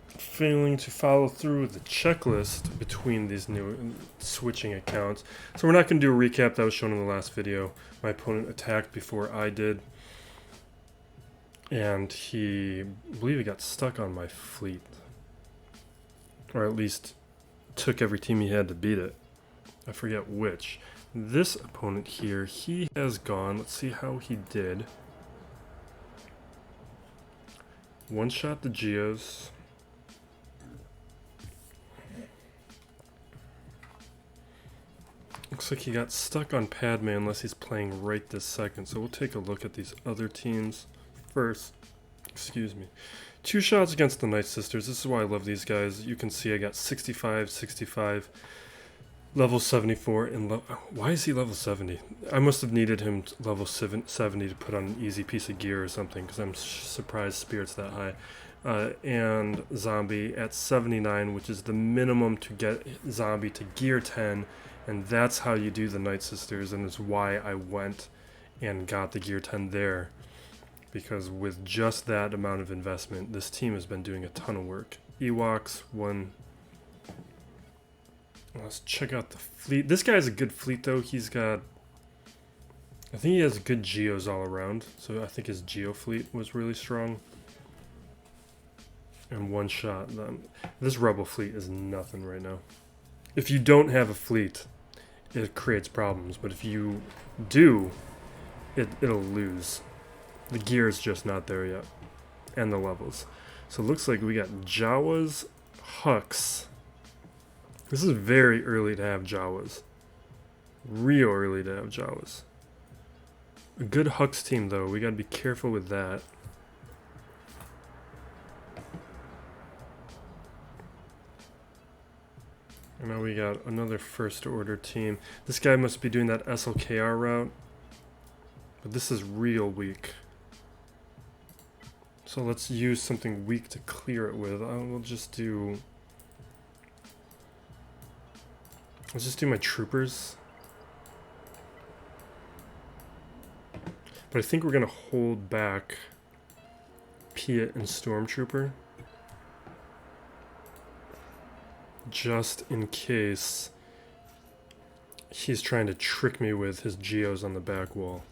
Failing to follow through with the checklist between these new switching accounts. So we're not going to do a recap that was shown in the last video. My opponent attacked before I did. And I believe he got stuck on my fleet. Or at least took every team he had to beat it. I forget which. This opponent here, he has gone. Let's see how he did. One shot the Geos. Looks like he got stuck on Padme unless he's playing right this second. So we'll take a look at these other teams first. Excuse me. 2 shots against the Night Sisters. This is why I love these guys. You can see I got 65, 65. Level 74 and why is he level 70? I must have needed him level 70 to put on an easy piece of gear or something, because I'm surprised Spirit's that high. And Zombie at 79, which is the minimum to get Zombie to gear 10, and that's how you do the Night Sisters, and it's why I went and got the gear 10 there, because with just that amount of investment, this team has been doing a ton of work. Ewoks, 1. Let's check out the fleet. This guy's a good fleet though. He's got, I think he has good Geos all around. So I think his Geo fleet was really strong. And 1 shot. This Rebel fleet is nothing right now. If you don't have a fleet, it creates problems. But if you do, it'll lose. The gear is just not there yet. And the levels. So it looks like we got Jawas, Hux. This is very early to have Jawas. Real early to have Jawas. A good Hux team though, we gotta be careful with that. And now we got another first order team. This guy must be doing that SLKR route. But this is real weak. So let's use something weak to clear it with. We'll just do... Let's just do my troopers. But I think we're going to hold back Piet and Stormtrooper. Just in case he's trying to trick me with his Geos on the back wall.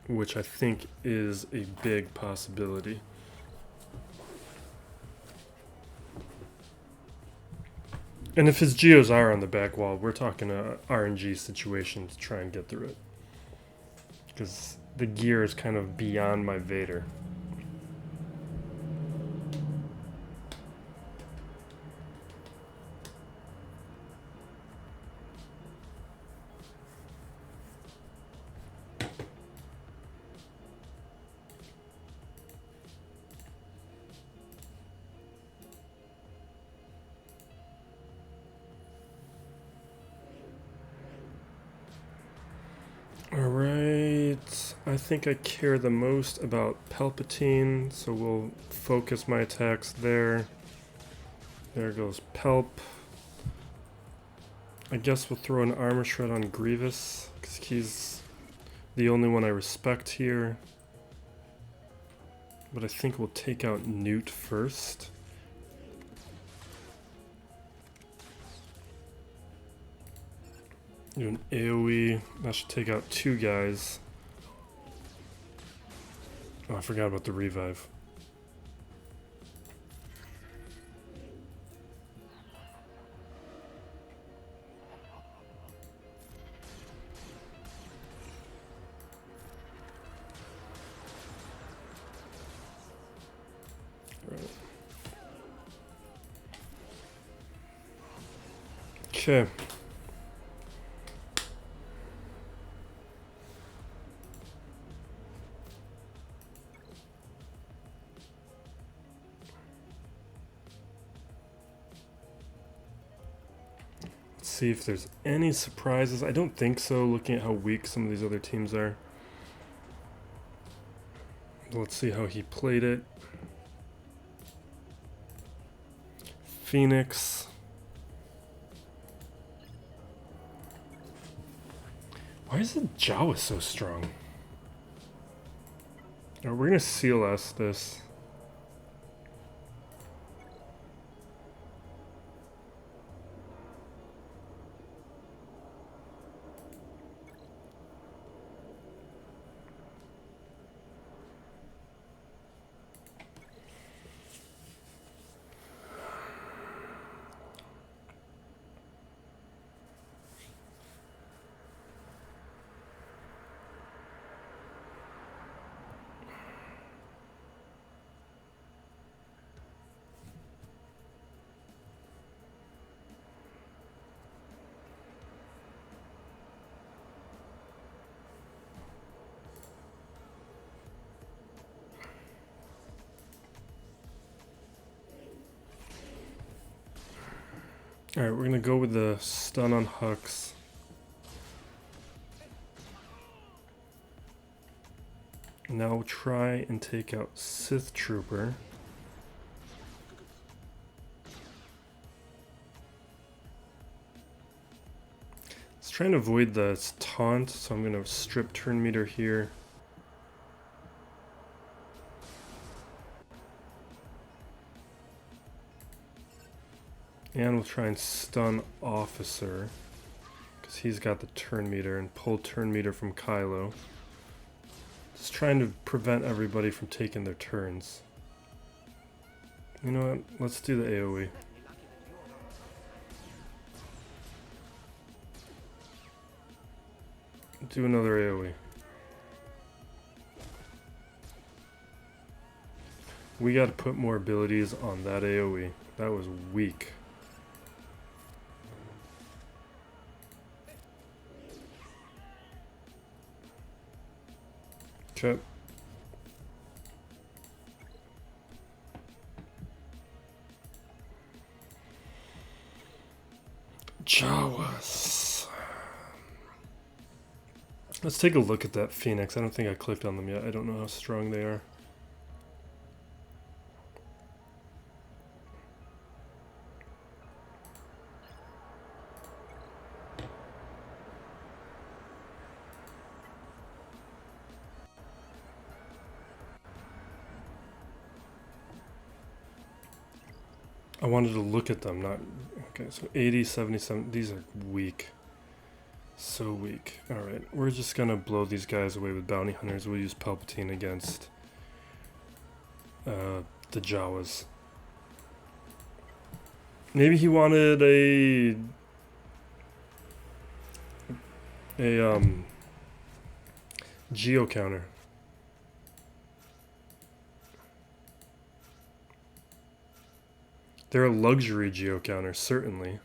Which I think is a big possibility. And if his Geos are on the back wall, we're talking a RNG situation to try and get through it. Because the gear is kind of beyond my Vader. I think I care the most about Palpatine, so we'll focus my attacks there. There goes Palp. I guess we'll throw an armor shred on Grievous, because he's the only one I respect here. But I think we'll take out Newt first. Do an AoE. That should take out 2 guys. Oh, I forgot about the revive. Okay. Let's see if there's any surprises. I don't think so, looking at how weak some of these other teams are. Let's see how he played it. Phoenix. Why is the Jawa so strong? We're gonna CLS this. Alright, we're gonna go with the stun on Hux. Now we'll try and take out Sith Trooper. It's trying to avoid the taunt, so I'm gonna strip turn meter here. And we'll try and stun Officer, because he's got the turn meter, and pull turn meter from Kylo. Just trying to prevent everybody from taking their turns. You know what? Let's do the AoE. Do another AoE. We gotta put more abilities on that AoE. That was weak. Okay. Jawas. Let's take a look at that Phoenix. I don't think I clicked on them yet. I don't know how strong they are. I wanted to look at them, not... Okay, so 80, 77, these are weak. So weak. Alright, we're just gonna blow these guys away with bounty hunters. We'll use Palpatine against the Jawas. Maybe he wanted a Geo counter. They're a luxury Geo counter, certainly.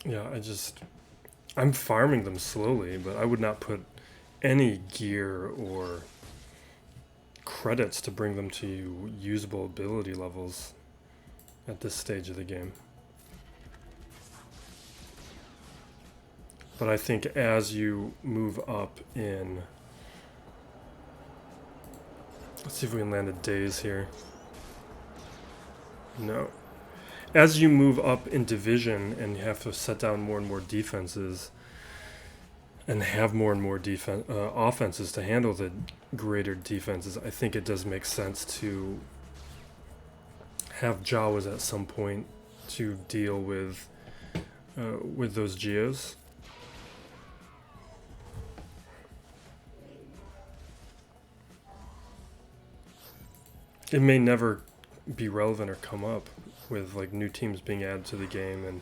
Yeah, I'm farming them slowly, but I would not put any gear or credits to bring them to usable ability levels at this stage of the game. But I think as you move up in... Let's see if we can land a daze here. No. As you move up in division and you have to set down more and more defenses and have more and more offenses to handle the greater defenses, I think it does make sense to have Jawas at some point to deal with those Geos. It may never be relevant or come up with like new teams being added to the game and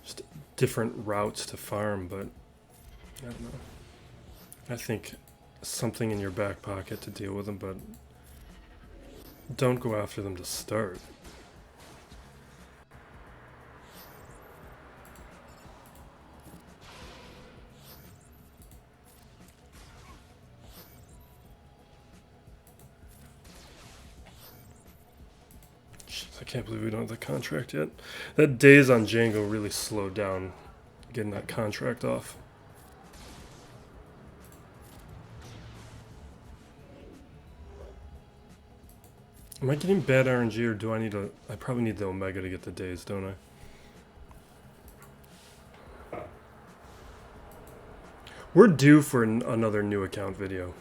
just different routes to farm, but I don't know. I think something in your back pocket to deal with them, but don't go after them to start. I can't believe we don't have the contract yet. That days on Jango really slowed down getting that contract off. Am I getting bad RNG or do I need a... I probably need the Omega to get the days, don't I? We're due for another new account video.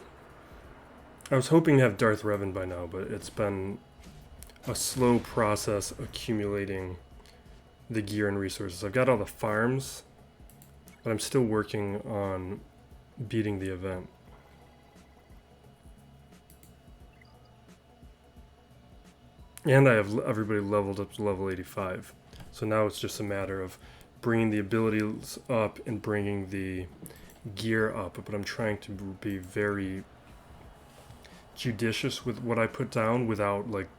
I was hoping to have Darth Revan by now, but it's been a slow process accumulating the gear and resources. I've got all the farms, but I'm still working on beating the event. And I have everybody leveled up to level 85. So now it's just a matter of bringing the abilities up and bringing the gear up. But I'm trying to be very judicious with what I put down without, like,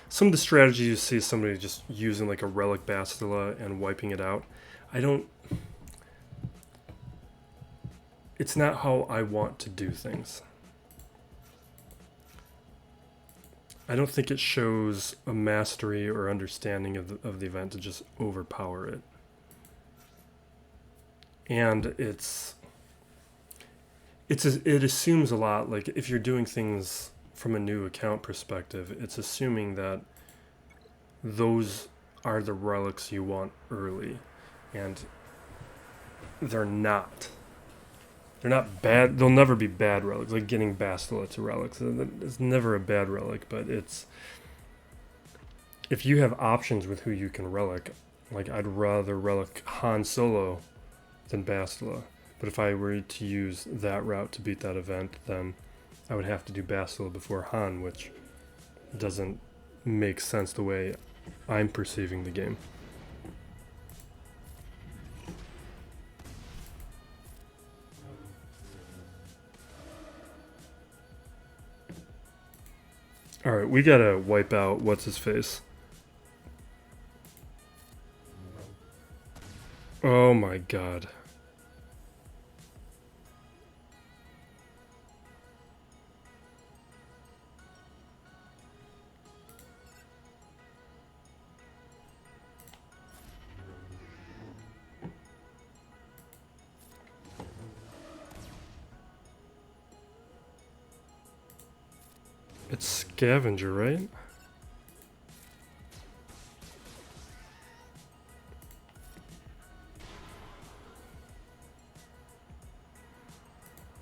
some of the strategies you see somebody just using like a relic Bastila and wiping it out. It's not how I want to do things. I don't think it shows a mastery or understanding of the event to just overpower it. And it assumes a lot, like if you're doing things from a new account perspective, it's assuming that those are the relics you want early, and they're not. They're not bad. They'll never be bad relics. Like getting Bastila to relics, it's never a bad relic. But it's, if you have options with who you can relic, like I'd rather relic Han Solo than Bastila. But if I were to use that route to beat that event, then I would have to do Bastila before Han, which doesn't make sense the way I'm perceiving the game. Alright, we gotta wipe out what's-his-face. Oh my god. It's Scavenger, right?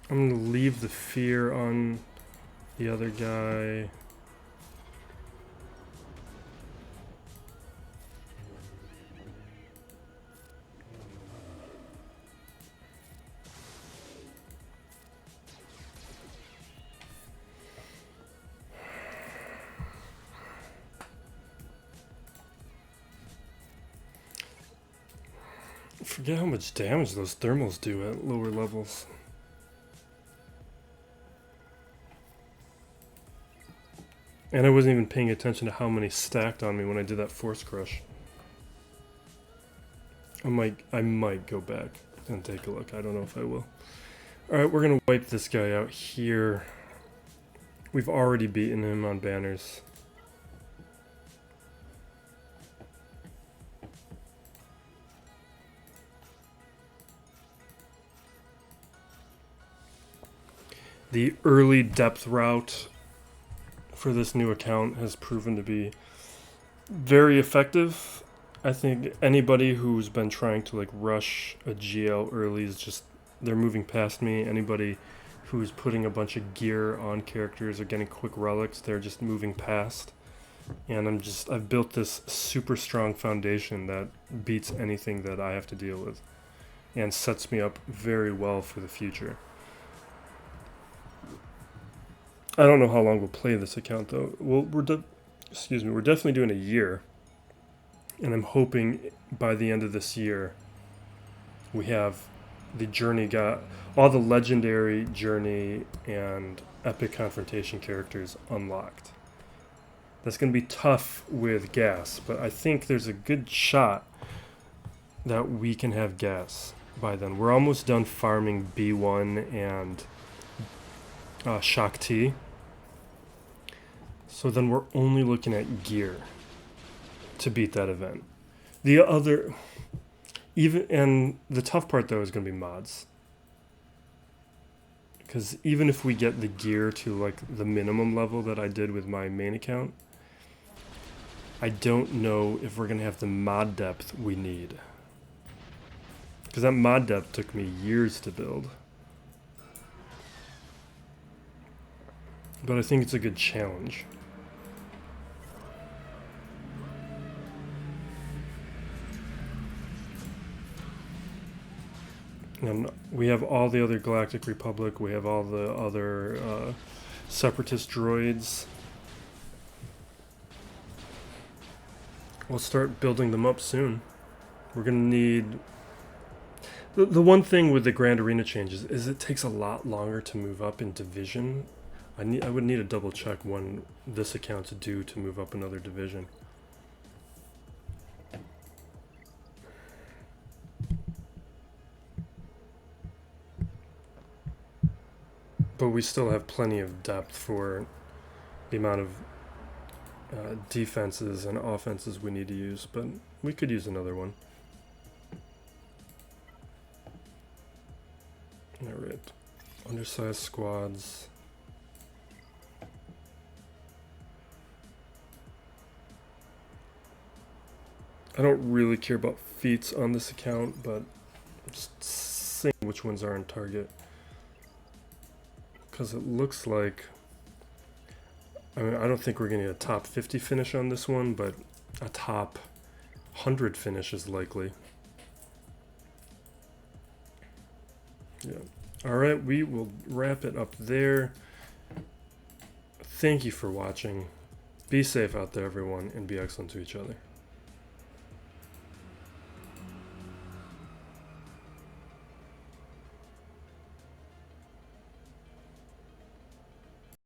I'm gonna leave the fear on the other guy. I forget how much damage those thermals do at lower levels. And I wasn't even paying attention to how many stacked on me when I did that Force Crush. I might go back and take a look. I don't know if I will. Alright, we're gonna wipe this guy out here. We've already beaten him on banners. The early depth route for this new account has proven to be very effective. I think anybody who's been trying to like rush a GL early is just, they're moving past me. Anybody who's putting a bunch of gear on characters or getting quick relics, they're just moving past. And I've built this super strong foundation that beats anything that I have to deal with and sets me up very well for the future. I don't know how long we'll play this account though. Well, we're definitely doing a year. And I'm hoping by the end of this year, we have the journey all the legendary journey and epic confrontation characters unlocked. That's going to be tough with gas, but I think there's a good shot that we can have gas by then. We're almost done farming B1 and Shaak T. So then we're only looking at gear to beat that event. And the tough part though is going to be mods. Because even if we get the gear to like the minimum level that I did with my main account, I don't know if we're going to have the mod depth we need. Because that mod depth took me years to build. But I think it's a good challenge. And we have all the other Galactic Republic, we have all the other separatist droids. We'll start building them up soon. We're going to need... The one thing with the Grand Arena changes is it takes a lot longer to move up in division. I would need to double check when this account's due to move up another division. But we still have plenty of depth for the amount of defenses and offenses we need to use, but we could use another one. Alright, undersized squads. I don't really care about feats on this account, but just seeing which ones are on target. Because it looks like, I mean, I don't think we're going to get a top 50 finish on this one, but a top 100 finish is likely. Yeah. Alright, we will wrap it up there. Thank you for watching. Be safe out there, everyone, and be excellent to each other.